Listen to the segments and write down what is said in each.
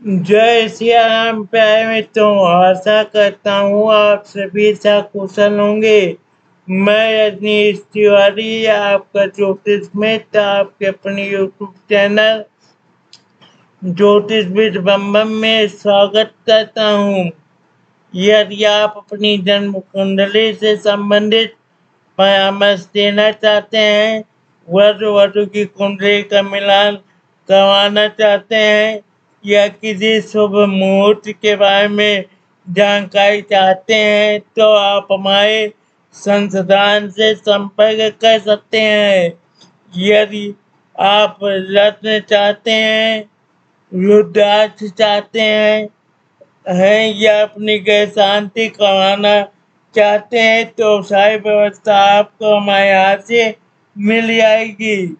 जय सिया राम प्यारे मित्रों, आशा करता हूँ आप सभी सकुशल होंगे। मैं रजनीश तिवारी, आपका ज्योतिष मित्र, आपके अपने यूट्यूब चैनल ज्योतिष विद बम बम में स्वागत करता हूँ। यदि आप अपनी जन्म कुंडली से संबंधित परामर्श देना चाहते हैं, वर वधु की कुंडली का मिलान करवाना चाहते हैं या किसी शुभ मुहूर्त के बारे में जानकारी चाहते हैं, तो आप हमारे संस्थान से संपर्क कर सकते हैं। यदि आप रत्न चाहते हैं, रुद्राक्ष चाहते हैं या अपनी गृह शांति करवाना चाहते हैं, तो सारी व्यवस्था आपको हमारे यहाँ से मिल जाएगी।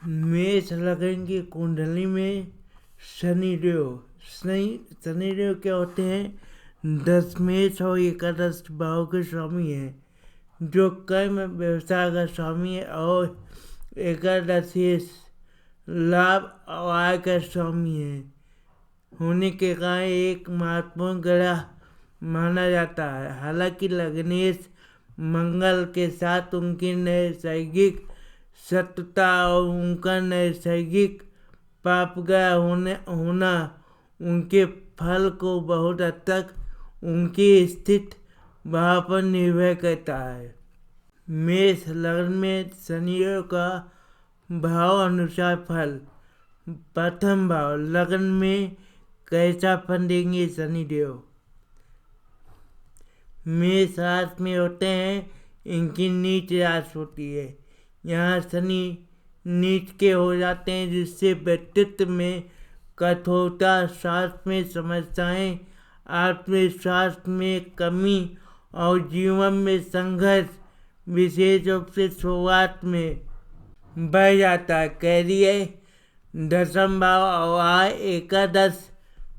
मेष लग्न की कुंडली में शनिदेव क्या होते हैं? दशमेश और एकादश भाव के स्वामी हैं, जो कर्म व्यवसाय का स्वामी है, और एकादशेश लाभ और आय का स्वामी है होने के कारण एक महत्वपूर्ण ग्रह माना जाता है। हालांकि लग्नेश मंगल के साथ उनकी नैसर्गिक शत्रुता और उनका नैसर्गिक पाप ग्रह होना उनके फल को बहुत हद तक उनकी स्थित भाव पर निर्भर करता है। मेष लग्न में शनिदेव का भाव अनुसार फल। प्रथम भाव लग्न में कैसा फल देंगे शनिदेव? मेष राशि में होते हैं, इनकी नीच राशि होती है। यहाँ शनि नीच के हो जाते हैं, जिससे व्यक्तित्व में कठोरता, स्वास्थ्य में समस्याएं, आत्मविश्वास में कमी और जीवन में संघर्ष विशेष रूप से शुरुआत में बढ़ जाता है। कैरियर दशम भाव और आय एकादश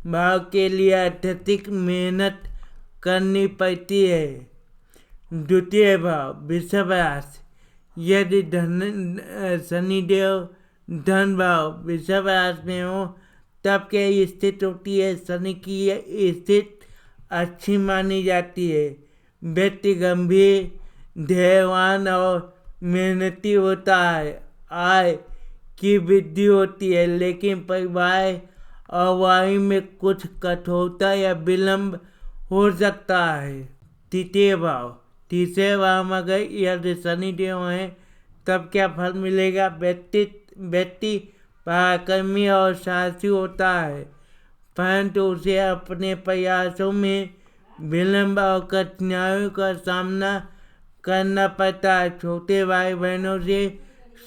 भाव के लिए अत्यधिक मेहनत करनी पड़ती है। द्वितीय भाव वृषभ राशि। यदि शनिदेव धन भाव वृषभ राशि में हो, तब क्या स्थिति होती है? शनि की स्थिति अच्छी मानी जाती है। व्यक्ति गंभीर, धैर्यवान और मेहनती होता है। आय की वृद्धि होती है, लेकिन परिवार और वायु में कुछ कठोरता या विलंब हो सकता है। तृतीय भाव तीसरे भाव में अगर यदि शनिदेव हैं, तब क्या फल मिलेगा? व्यक्ति पराक्रमी और साहसी होता है, परंतु उसे अपने प्रयासों में विलंब और कठिनाइयों का सामना करना पड़ता है। छोटे भाई बहनों से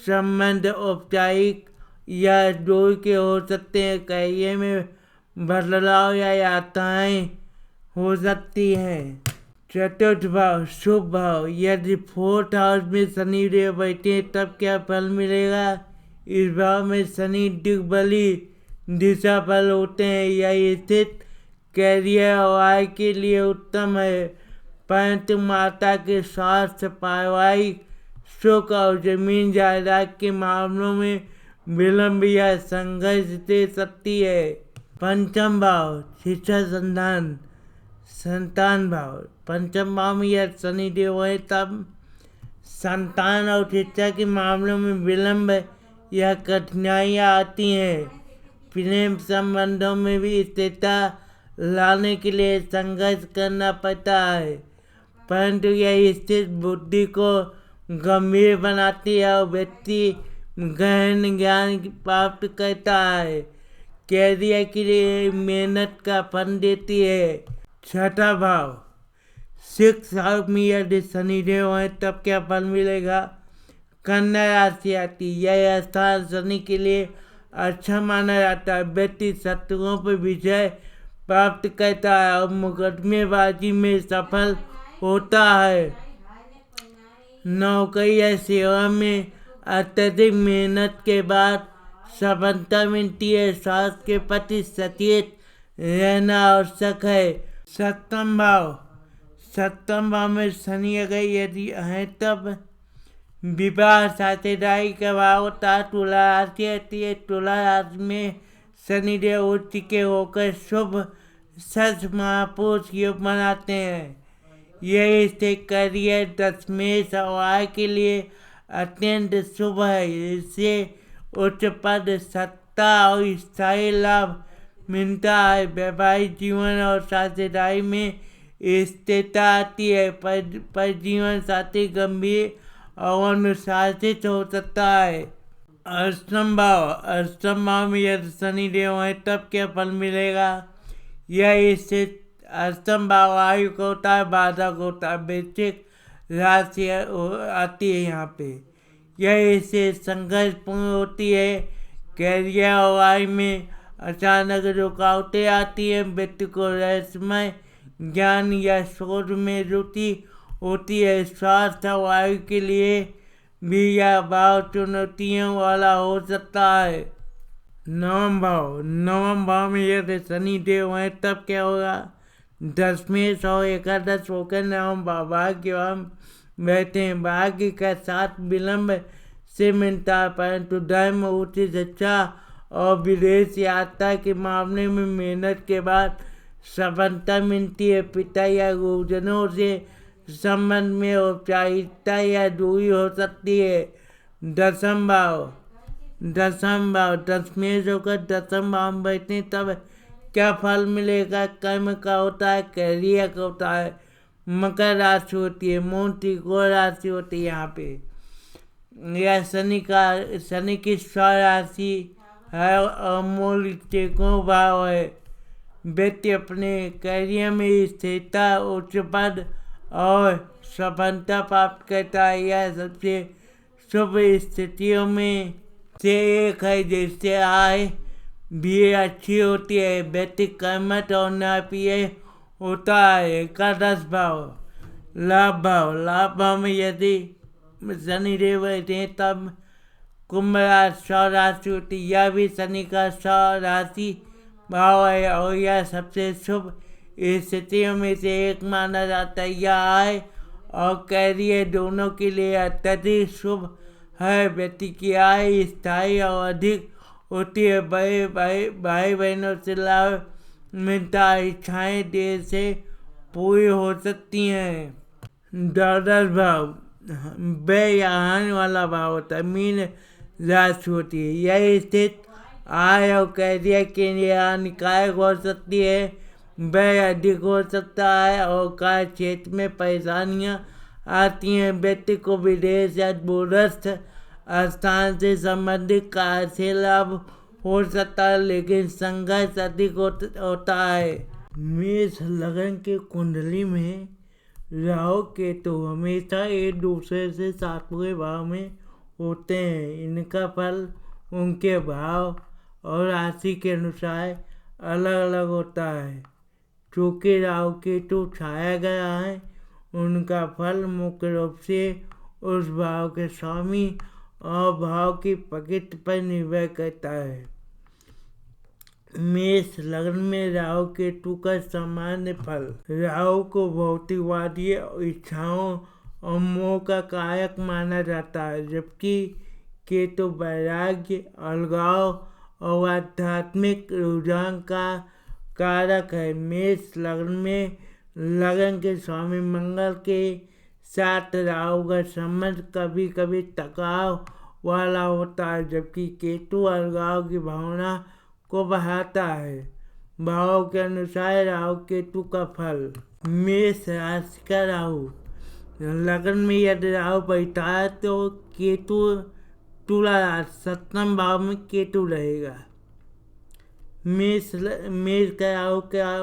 संबंध औपचारिक या दूर के हो सकते हैं। करियर में बदलाव या यात्राएं हो सकती हैं। चतुर्थ भाव शुभ भाव। यदि फोर्थ हाउस में शनिदेव बैठे, तब क्या फल मिलेगा? इस भाव में शनि दिग्बली दिशा फल होते हैं। यह स्थित कैरियर और आय के लिए उत्तम है, परंतु माता के स्वास्थ्य, पारिवारिक सुख और जमीन जायदाद के मामलों में विलंब या संघर्ष दे सकती है। पंचम भाव शिक्षा संतान भाव। पंचम भाव में यदि शनिदेव है, तब संतान और शिक्षा के मामलों में विलंब या कठिनाइयाँ आती हैं। प्रेम संबंधों में भी स्थिरता लाने के लिए संघर्ष करना पड़ता है, परंतु यह स्थिति बुद्धि को गंभीर बनाती है और व्यक्ति गहन ज्ञान प्राप्त करता है। कैरियर के लिए मेहनत का फल देती है। छठा भाव सिक्स हाउस में यदि शनिदेव है, तब क्या फल मिलेगा? कन्या राशि आती है। यह स्थान शनि के लिए अच्छा माना जाता है। व्यक्ति शत्रुओं पर विजय प्राप्त करता है और मुकदमेबाजी में सफल होता है। नौकरी या सेवा में अत्यधिक मेहनत के बाद सफलता मिलती है। स्वास्थ्य के प्रति सचेत रहना आवश्यक है। सप्तम भाव सप्तम भाव में शनि अगर यदि है तब विवाह साझेदारी का भाव होता है। तुला राशि रहती है। तुला राशि में शनिदेव उच्च के होकर शुभ सच महापुरुष योग बनाते हैं। यह इससे करियर दशमेश और आय के लिए अत्यंत शुभ है। इससे उच्च पद सत्ता और स्थायी लाभ मिलता है। वैवाहिक जीवन और साझेदारी में स्थिरता आती है, पर जीवन साथी गंभीर और अनुशासित हो सकता है। अष्टम भाव में यदि शनिदेव है तब क्या फल मिलेगा? यह इससे अष्टम भाव आयु का होता है, बाधक होता है, वृश्चिक राशि आती है यहाँ पे। यह इससे संघर्षपूर्ण होती है। कैरियर और आय में अचानक रुकावटें आती हैं। व्यक्ति को रहस्यमय ज्ञान या शोध में रुचि होती है। स्वास्थ्य और आयु के लिए भी यह भाव चुनौतियों वाला हो सकता है। नवम भाव में यदि शनि देव है तब क्या होगा? दशमेश और एकादश होकर नवम भाग्य बैठे हैं। भाग्य का साथ विलंब से मिलता है, परंतु धर्म, उच्च शिक्षा और विदेश यात्रा के मामले में मेहनत के बाद सफलता मिलती है। पिता या गुरुजनों से संबंध में औपचारिकता या दूरी हो सकती है। दसम भाव दशमेश होकर दसम भाव में बैठे तब क्या फल मिलेगा? कर्म का होता है, कैरियर का होता है। मकर राशि होती है, मूल त्रिकोण राशि होती है। यहाँ पे यह शनि की स्वराशि है और मूल त्रिकोण भाव है। व्यक्ति अपने कैरियर में स्थिरता, उच्च पद और सफलता प्राप्त करता है। यह सबसे शुभ स्थितियों में से एक है, जिससे आय भी अच्छी होती है। व्यक्ति कर्मठ और न्यायप्रिय होता है। एकादश लाभ भाव में यदि शनिदेव रहते हैं तब कुंभ राशि होती है। यह भी शनि का राशि भाव है और यह सबसे शुभ स्थितियों में से एक माना जाता है। यह आय और कैरियर दोनों के लिए अत्यधिक शुभ है। व्यक्ति की आय स्थायी और अधिक होती है। भाई बहनों से लाभ मिलता है। इच्छाएं देर से पूरी हो सकती हैं। द्वादश भाव व्यय या हानि वाला भाव होता है। मीन राशि होती है। यह स्थित आय और कैरियर के लिए हानिकारक हो सकती है। व्यय अधिक हो सकता है और कार्य क्षेत्र में परेशानियां आती हैं। व्यक्ति को विदेश या दूरस्थ स्थान से संबंधित कार्य से लाभ हो सकता है, लेकिन संघर्ष अधिक होता है। मेष लग्न के कुंडली में राहु केतु हमेशा एक दूसरे से सातवें भाव में होते हैं। इनका फल उनके भाव और राशि के अनुसार अलग अलग होता है। चूँकि राहु केतु छाया गया है, उनका फल मुख्य रूप से उस भाव के स्वामी और भाव की प्रकृति पर निर्भर करता है। मेष लग्न में राहु केतु का सामान्य फल। राहु को भौतिकवादी इच्छाओं और मोह का कारक माना जाता है, जबकि केतु वैराग्य, अलगाव और आध्यात्मिक रुझान का कारक है। मेष लग्न में लग्न के स्वामी मंगल के साथ राहु का संबंध कभी कभी टकराव वाला होता है, जबकि केतु अलगाव की भावना को बढ़ाता है। भाव के अनुसार राहु केतु का फल। मेष राशि का राहु लग्न में यदि राहु बैठा है तो केतु तुला राशि सप्तम भाव में केतु रहेगा। मेष का राहु का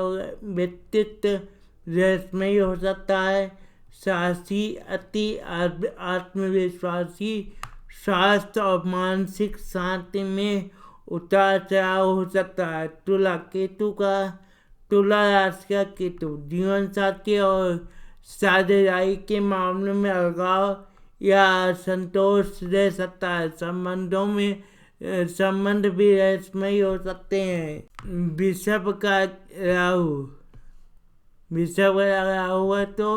व्यक्तित्व रहस्यमयी हो सकता है। साहसी, अति आत्मविश्वासी, स्वास्थ्य और मानसिक शांति में उतार चढ़ाव हो सकता है। तुला राशि का केतु जीवन साथी और साझेदारी के मामले में अलगाव या असंतोष रह सकता है। संबंध भी रहस्यमयी हो सकते हैं। वृषभ का राहु वृषभ लगा हुआ तो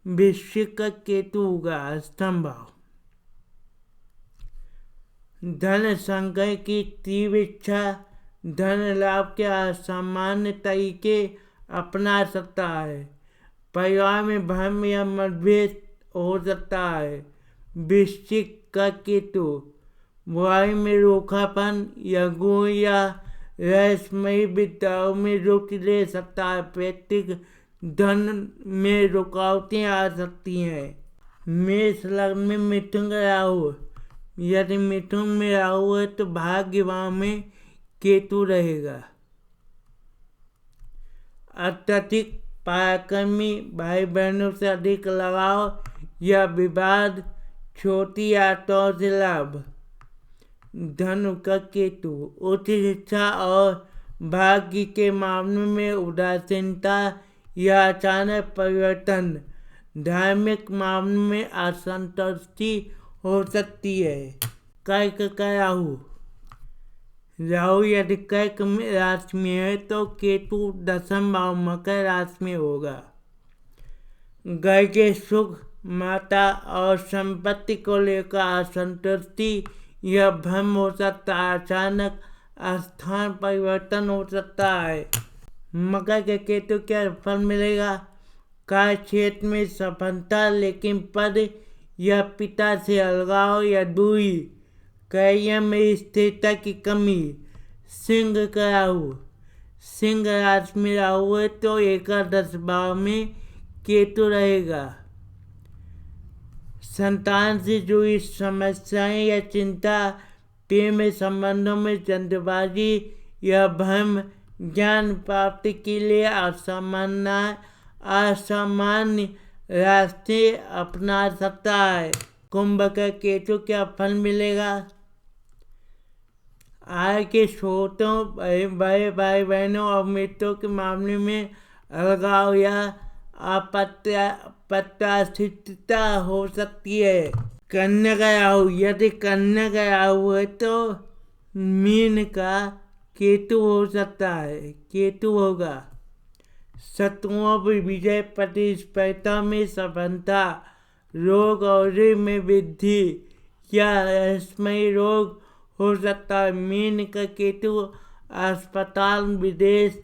वृश्चिक का केतु होगा अष्टम भाव। धन संग्रह की तीव्र इच्छा धन लाभ के असामान्य तरीके अपना सकता है। परिवार में भ्रम या मतभेद हो सकता है। वृश्चिक का केतु बुराई में रोकापन या गुण या रहस्यमयी विद्याओं में रुचि ले सकता है। पैतृक धन में रुकावटें आ सकती हैं। मेष लग्न में मिथुन का राहु, यदि मिथुन में राहु है तो भाग्य भाव में केतु रहेगा। अत्यधिक पराक्रमी, भाई बहनों से अधिक लगाव या विवाद, छोटी यात्राओं से लाभ। धनु का केतु उच्च शिक्षा और भाग्य के मामले में उदासीनता या अचानक परिवर्तन। धार्मिक मामले में असंतुष्टि हो सकती है। कर्क का राहु, राहु यदि कर्क राशि में है तो केतु दशम भाव मकर राशि में होगा। घर के सुख, माता और संपत्ति को लेकर असंतुष्टि यह भ्रम हो सकता है। अचानक स्थान परिवर्तन हो सकता है। मकर के केतु क्या फल मिलेगा? कार्य क्षेत्र में सफलता, लेकिन पद या पिता से अलगाव या दूरी। करियर में स्थिरता की कमी। सिंह का राहु, सिंह राशि में राहु है तो एकादश भाव में केतु रहेगा। संतान से जुड़ी समस्याएं या चिंता, प्रेम संबंधों में जल्दबाजी या भ्रम, ज्ञान प्राप्ति के लिए असामान्य रास्ते अपना सकता है। कुंभ का केतु क्या फल मिलेगा? आय के स्रोतों, बड़े भाई बहनों और मित्रों के मामले में अलगाव या अप्रत्याशितता हो सकती है। कन्या का राहु, यदि कन्या का राहु है तो मीन का केतु हो सकता है, केतु होगा। शत्रुओं पर विजय, प्रतिस्पर्धा में सफलता, रोग और में वृद्धि या रहस्यमयी रोग हो सकता है। मीन का केतु अस्पताल, विदेश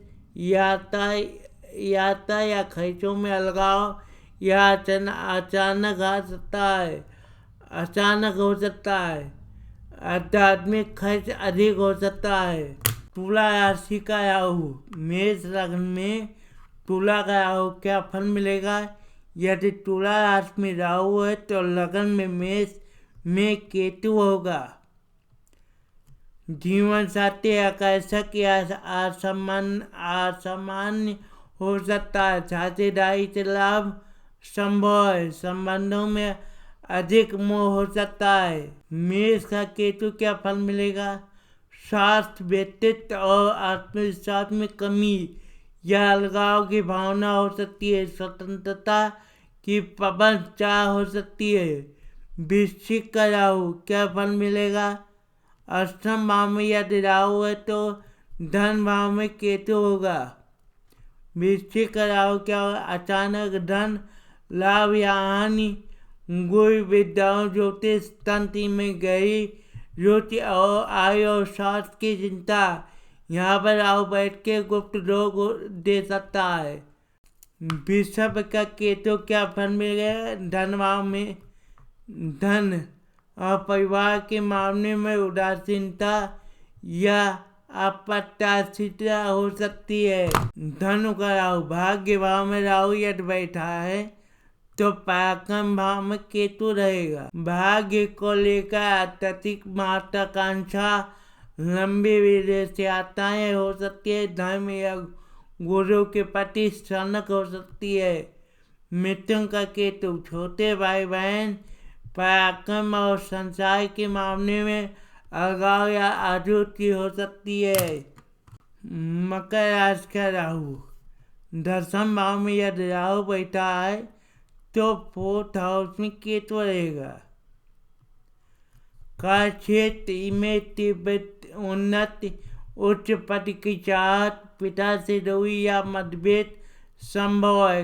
यात्रा या खर्चों में अलगाव या अचानक हो सकता है। आध्यात्मिक खर्च अधिक हो सकता है। तुला राशि का राहु, मेष लग्न में तुला का राहु क्या फल मिलेगा? यदि तुला राशि में राहु है तो लगन में मेष में केतु होगा। जीवन साथी आकर्षक या असामान्य हो सकता है। साझेदारी से लाभ संभव है। संबंधों में अधिक मोह हो सकता है। मेष का केतु क्या फल मिलेगा? स्वास्थ्य, व्यक्तित्व और आत्मविश्वास में कमी या अलगाव की भावना हो सकती है। स्वतंत्रता की प्रबल चाह हो सकती है। वृश्चिक का राहु क्या फल मिलेगा? अष्टम भाव में यदि राहु है तो धन भाव में केतु होगा। वृश्चिक का राहु क्या होगा? अचानक धन लाभ या हानि, गुरु विद्याओं, ज्योतिष तंत्र में गई रुचि और आय और स्वास्थ्य की चिंता। यहाँ पर राहु बैठ के गुप्त रोग दे सकता है। वृषभ का केतु क्या फल मिलेगा? धन भाव में धन और परिवार के मामले में उदासीनता या अप्रत्याशितता हो सकती है। धनु का राहु, भाग्य भाव में राहु यदि बैठा है तो पराक्रम भाव में केतु रहेगा। भाग्य को लेकर अत्यधिक महत्वाकांक्षा, लंबी विदेश यात्राएं हो सकती है। धर्म या गुरु के प्रति सनक हो सकती है। मिथुन का केतु, छोटे भाई बहन, पराक्रम और संसार के मामले में अलगाव या अरुचि हो सकती है। मकर राशि का राहु, दशम भाव में यदि राहु बैठा है तो 4th हाउस में केतु रहेगा। कार्य क्षेत्र में तीव्र उन्नति, उच्च पद की चाहत, पिता से दूरी या मतभेद, संभव है।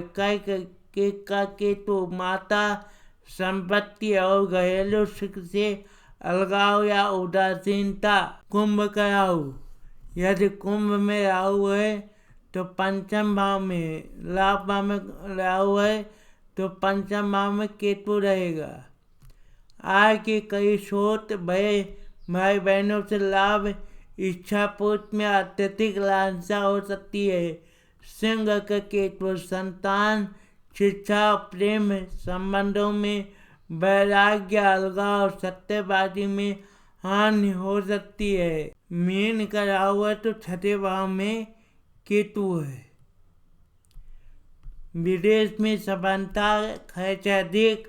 का केतु माता, संपत्ति और घरेलू सुख से अलगाव या उदासीनता। कुंभ का राहु, यदि कुंभ में राहु है तो पंचम भाव में, लाभ भाव में राहु है तो पंचम भाव में केतु रहेगा। आय के कई स्रोत, भाई बहनों से लाभ, इच्छा पूर्ति में अत्यधिक लालसा हो सकती है। सिंह का केतु, संतान, शिक्षा, प्रेम संबंधों में वैराग्य, अलगाव, सत्यबाजी में हानि हो सकती है। मीन का राहु है तो छठे भाव में केतु है। विदेश में सफलता, खर्च अधिक,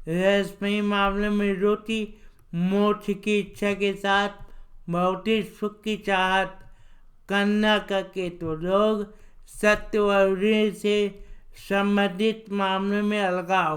रहस्यमयी मामले में रुचि, मोक्ष की इच्छा के साथ भौतिक सुख की चाहत। कन्या का केतु, रोग, सत्य और ऋण से संबंधित मामले में अलगाव।